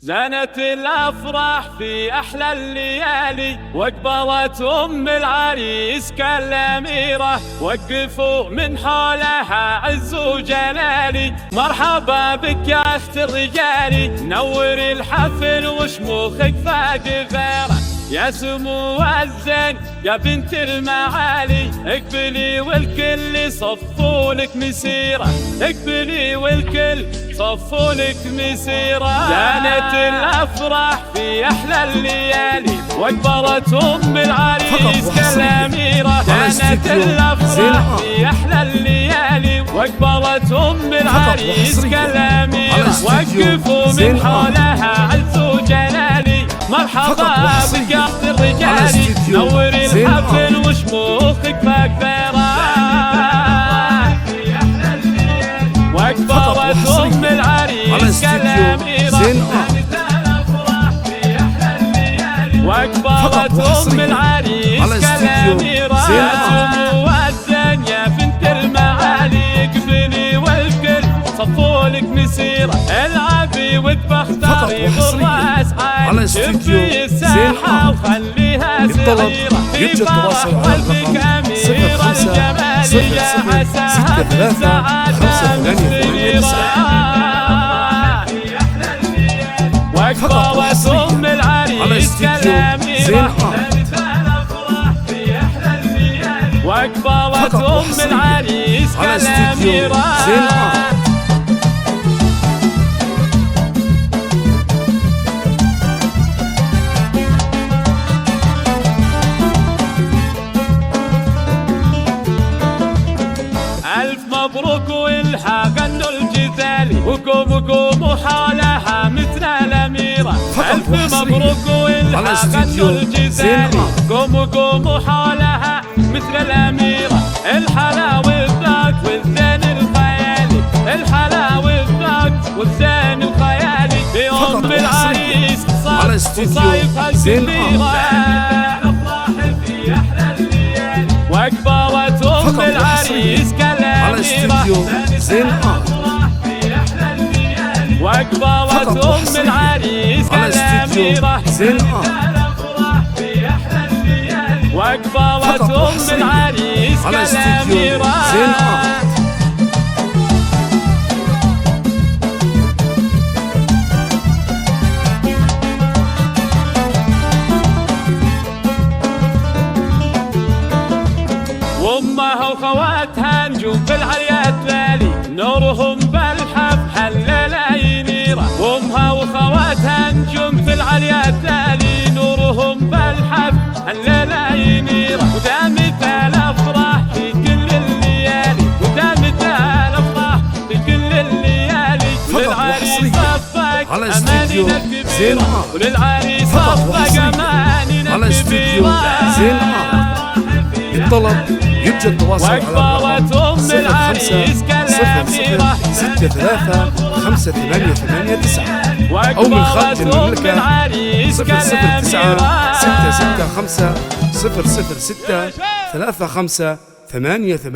زانت الأفراح في أحلى الليالي، وأقبلت أم العريس كالأميرة، وقفوا من حولها عز وجلالي. مرحبا بك يا أخت الرجالي، نوري الحفل وشموخك فاق غيره. يا سمو الزين يا بنت المعالي، اقبلي والكل صفوا لك مسيرة، اقبلي والكل صفوا لك مسيرة. زانت الأفراح في أحلى الليالي، وأقبلت أم العريس كالأميرة. زانت الأفراح في أحلى الليالي، وأقبلت أم العريس كالأميرة، وقفوا من حولها عز وجلالي. مرحبا بك يا أخت الرجالي، نوري الحفل وشموخك فاق غيره. وأقبلت أم العريس كالأميرة، وأقبلت أم العريس كالأميرة. يا سمو الزين يا بنت المعالي، اقبلي والكل صفوا لك مسيرة. العبي وتبختري بالراس عالي، شبي الساحة وخليها صغيرة. في فرح قلبك أميرة الجمال، يا عساها بالسعادة مستنيرة. وأقبلت أم العريس كالأميرة، وأقبلت أم العريس كالأميرة. ألف مبروك والها غنوا الجزالي، وقوموا قوموا حولها مثل الأميرة. ألف مبروك والها غنوا الجزالي، قوموا قوموا حولها مثل الأميرة. الحلا والذاق والزين الخيالي، الحلا والذاق والزين الخيالي. في أم العريس صاف وصايفها الكبيرة، وأقبلت أم العريس كالأميرة. وأقبلت أم العريس كالأميرة، وأقبلت أم العريس كالأميرة. وأمها وخواتها نجوم في العريات لالي، نورهم بالحب هالليلة ينيرة. وأمها وخواتها نجوم في العريات لالي، نورهم بالحب هالليلة ينيرة. ودامت الأفراح في كل الليالي، ودامت الأفراح في كل الليالي. وللعريس صفق أمانينا الكبيرة، وللعريس صفق أمانينا الكبيرة. الطلب يرجى التواصل على الرقم 05-63-58589 أو من خارج المملكة 009-665-006-3588.